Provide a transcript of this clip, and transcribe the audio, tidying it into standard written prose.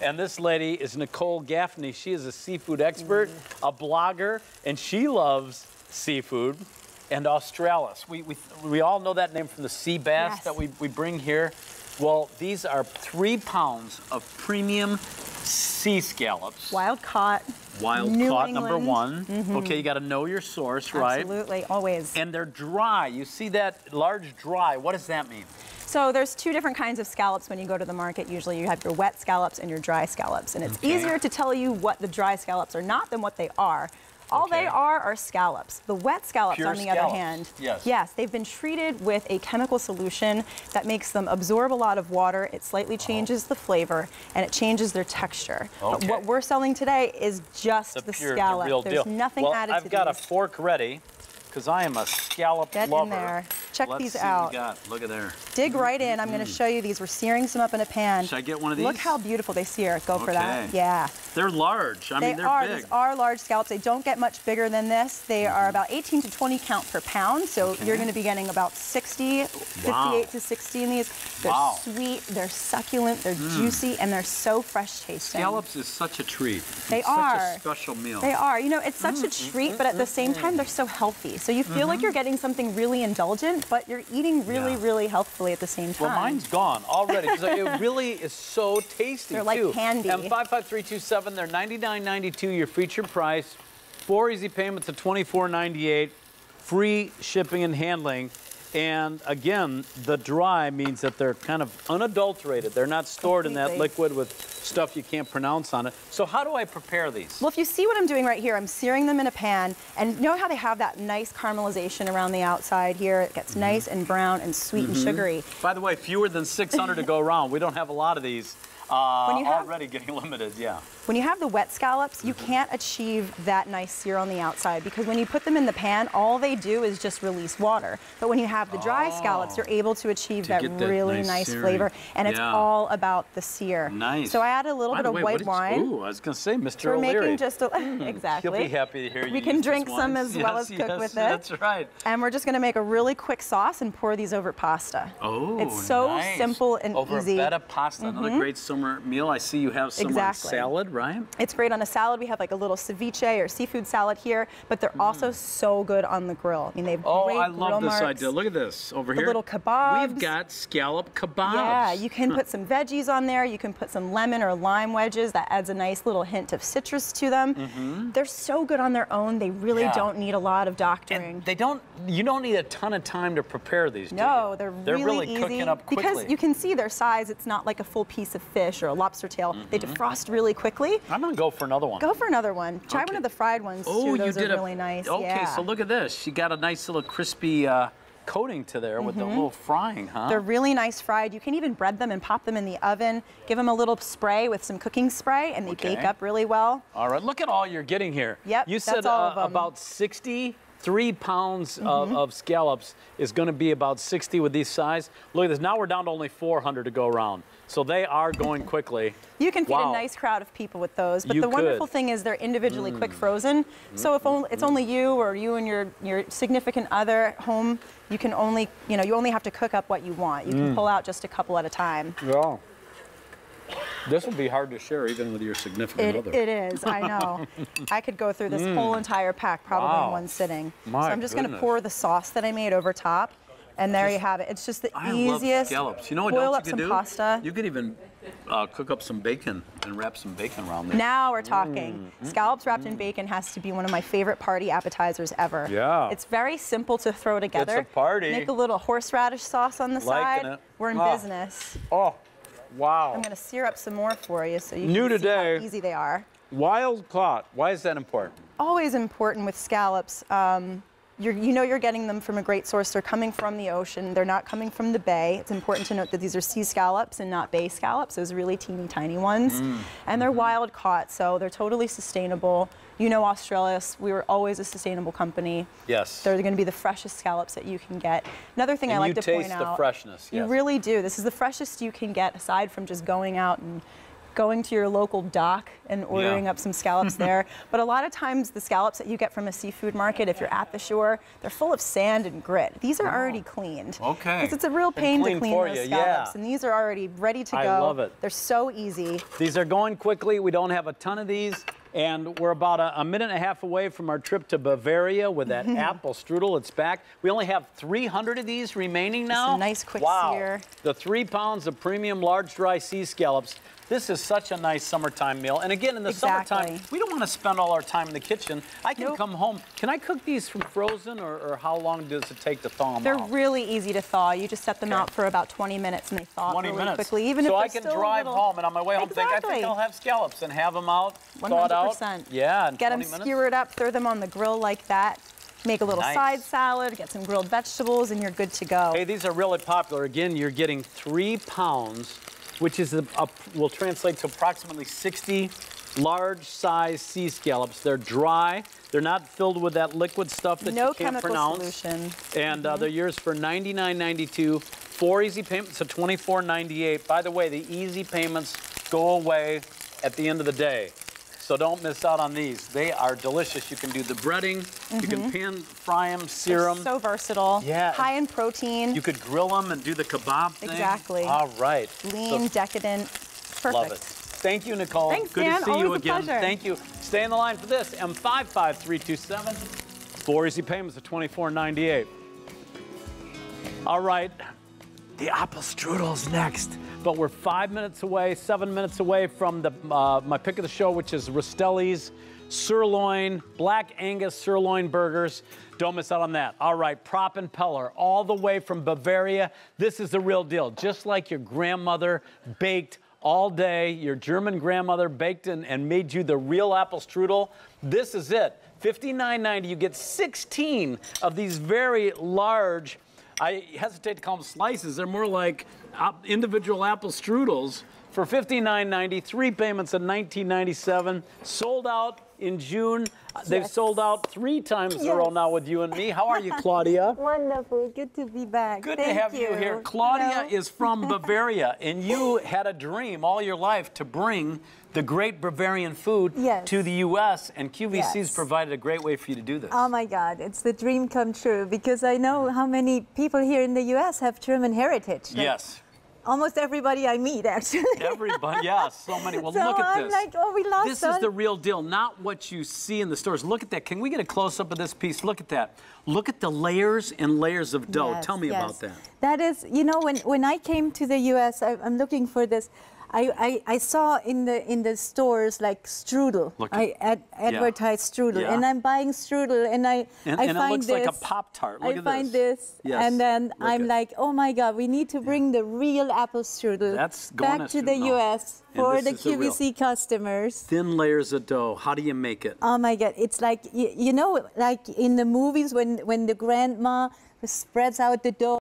And this lady is Nicole Gaffney. She is a seafood expert, a blogger, and she loves seafood and Australis. We all know that name from the sea bass that we bring here. Well, these are 3 pounds of premium sea scallops. Wild caught. Wild New caught, England. number one. Okay, you got to know your source, right? Absolutely, always. And they're dry. You see that large dry. What does that mean? So there's 2 different kinds of scallops when you go to the market. Usually you have your wet scallops and your dry scallops. And it's easier to tell you what the dry scallops are not than what they are. All they are scallops. The wet scallops, Pure on the other hand, yes, they've been treated with a chemical solution that makes them absorb a lot of water. It slightly changes the flavor, and it changes their texture. But what we're selling today is just the scallop. The real There's deal. nothing added to these. I've got a fork ready, because I am a scallop lover. Get in there. Check these out. Look at there. Dig right in. I'm going to show you these. We're searing some up in a pan. Should I get one of these? Look how beautiful they sear. Go for that. Yeah. They're large. I mean, they're big. These are large scallops. They don't get much bigger than this. They are about 18 to 20 count per pound. So you're going to be getting about 58 to 60 in these. They're sweet, they're succulent, they're juicy, and they're so fresh tasting. Scallops is such a treat. They are. Such a special meal. They are. You know, it's such a treat, but at the same time, they're so healthy. So you feel like you're getting something really indulgent, but you're eating really healthfully at the same time. Well, mine's gone already because it really is so tasty. They're like candy. And 55327, they're $99.92, your feature price. 4 easy payments of $24.98, free shipping and handling. And again, the dry means that they're kind of unadulterated. They're not stored in that liquid with stuff you can't pronounce on it. So how do I prepare these? Well, if you see what I'm doing right here, I'm searing them in a pan. And you know how they have that nice caramelization around the outside here? It gets nice and brown and sweet and sugary. By the way, fewer than 600 to go around. We don't have a lot of these. Already getting limited, When you have the wet scallops, you can't achieve that nice sear on the outside because when you put them in the pan, all they do is just release water. But when you have the dry scallops, you're able to achieve that really nice flavor, and it's all about the sear. Nice. So I add a little bit of white wine. Ooh, I was going to say, Mr. We're O'Leary. making just a exactly. He'll be happy to hear you. We can drink some as well as cook with it. That's right. And we're just going to make a really quick sauce and pour these over pasta. Oh, it's so simple and over easy. Over a bed of pasta, another great summer meal. I see you have some on salad, right? It's great on a salad. We have like a little ceviche or seafood salad here, but they're also so good on the grill. I mean, they have great I love this marks. idea. Look at this over here. The little kebabs. We've got scallop kebabs. Yeah, you can put some veggies on there. You can put some lemon or lime wedges. That adds a nice little hint of citrus to them. They're so good on their own. They really don't need a lot of doctoring. And you don't need a ton of time to prepare these, do you? They're really easy. Cooking up quickly. Because you can see their size. It's not like a full piece of fish or a lobster tail. They defrost really quickly. I'm going to go for another one. Go for another one. Try one of the fried ones, too. Those are really nice. Okay, so look at this. You got a nice little crispy coating to there with the little frying, huh? They're really nice fried. You can even bread them and pop them in the oven. Give them a little spray with some cooking spray, and they bake up really well. All right, look at all you're getting here. Yep, you said about 63 pounds of scallops is going to be about 60 with these size. Look at this. Now we're down to only 400 to go around. So they are going quickly. You can feed a nice crowd of people with those. But the wonderful thing is they're individually quick frozen. So if it's only you or you and your significant other at home, you can only, you only have to cook up what you want. You can pull out just a couple at a time. Yeah. This will be hard to share even with your significant other. It is, I know. I could go through this whole entire pack probably in one sitting. So I'm just going to pour the sauce that I made over top. And there you have it. It's just the easiest. I love scallops. You know what boil else up you some could do? Pasta. You could even cook up some bacon and wrap some bacon around there. Now we're talking. Scallops wrapped in bacon has to be one of my favorite party appetizers ever. Yeah. It's very simple to throw together. It's a party. Make a little horseradish sauce on the side. We're in business. Oh, wow. I'm going to sear up some more for you so you can see how easy they are. Wild caught. Why is that important? Always important with scallops. You're getting them from a great source. They're coming from the ocean. They're not coming from the bay. It's important to note that these are sea scallops and not bay scallops, those really teeny tiny ones. And they're wild caught, so they're totally sustainable. You know Australis, we were always a sustainable company. Yes. They're going to be the freshest scallops that you can get. Another thing I like to point out. You taste the freshness. You really do. This is the freshest you can get aside from just going out and going to your local dock and ordering up some scallops there. But a lot of times the scallops that you get from a seafood market, if you're at the shore, they're full of sand and grit. These are already cleaned. Okay. Because it's a real pain to clean those scallops. Yeah. And these are already ready to go. I love it. They're so easy. These are going quickly. We don't have a ton of these. And we're about a minute and a half away from our trip to Bavaria with that apple strudel. It's back. We only have 300 of these remaining now. Just a nice quick sear. The 3 pounds of premium large dry sea scallops. This is such a nice summertime meal. And again, in the summertime, we don't want to spend all our time in the kitchen. I can come home. Can I cook these from frozen, or how long does it take to thaw them out? They're really easy to thaw. You just set them out for about 20 minutes and they thaw really quickly. Even so if I can drive home and on my way home think, I think I'll have scallops and have them out, thawed out. 100%. Yeah, in Get 20 them minutes. skewered up, throw them on the grill like that. Make a little side salad, get some grilled vegetables, and you're good to go. Hey, these are really popular. Again, you're getting 3 pounds, which is will translate to approximately 60 large-size sea scallops. They're dry. They're not filled with that liquid stuff that you can't pronounce. No chemical solution. And they're yours for $99.92. 4 easy payments of $24.98. By the way, the easy payments go away at the end of the day. So don't miss out on these. They are delicious. You can do the breading. You can pan fry them, sear them. So versatile. Yeah. High in protein. You could grill them and do the kebab thing. Exactly. All right. Lean, decadent. Perfect. Love it. Thank you, Nicole. Thanks, Good Dan. to see Always you a again. pleasure. Thank you. Stay in the line for this. M55327. 4 easy payments of $24.98. All right. The apple strudel's next. But we're 5 minutes away, 7 minutes away from my pick of the show, which is Rostelli's sirloin, Black Angus sirloin burgers. Don't miss out on that. All right, Prop and Peller, all the way from Bavaria. This is the real deal. Just like your grandmother baked all day, your German grandmother baked and made you the real apple strudel. This is it. $59.90. You get 16 of these very large, I hesitate to call them slices. They're more like individual apple strudels for $59.90. 3 payments of $19.97. Sold out in June. They've sold out 3 times in a row now with you and me. How are you, Claudia? Wonderful. Good to be back. Good to have you here. Claudia is from Bavaria, and you had a dream all your life to bring the great Bavarian food to the U.S., and QVC's provided a great way for you to do this. Oh, my God. It's the dream come true, because I know how many people here in the U.S. have German heritage. Yes. Almost everybody I meet, actually. Everybody, yeah, so many. Well, so look at this. I'm like, oh, we lost This is the real deal, not what you see in the stores. Look at that. Can we get a close-up of this piece? Look at that. Look at the layers and layers of dough. Yes, Tell me about that. That is, you know, when I came to the U.S., I'm looking for this. I saw in the stores like strudel. I advertised strudel, and I'm buying strudel, and I find it looks this, like a Pop-Tart. Look at this. I find this, and then I'm like, oh my God, we need to bring the real apple strudel back to the U.S. for the QVC customers. Thin layers of dough. How do you make it? Oh my God, it's like you know, like in the movies when the grandma spreads out the dough.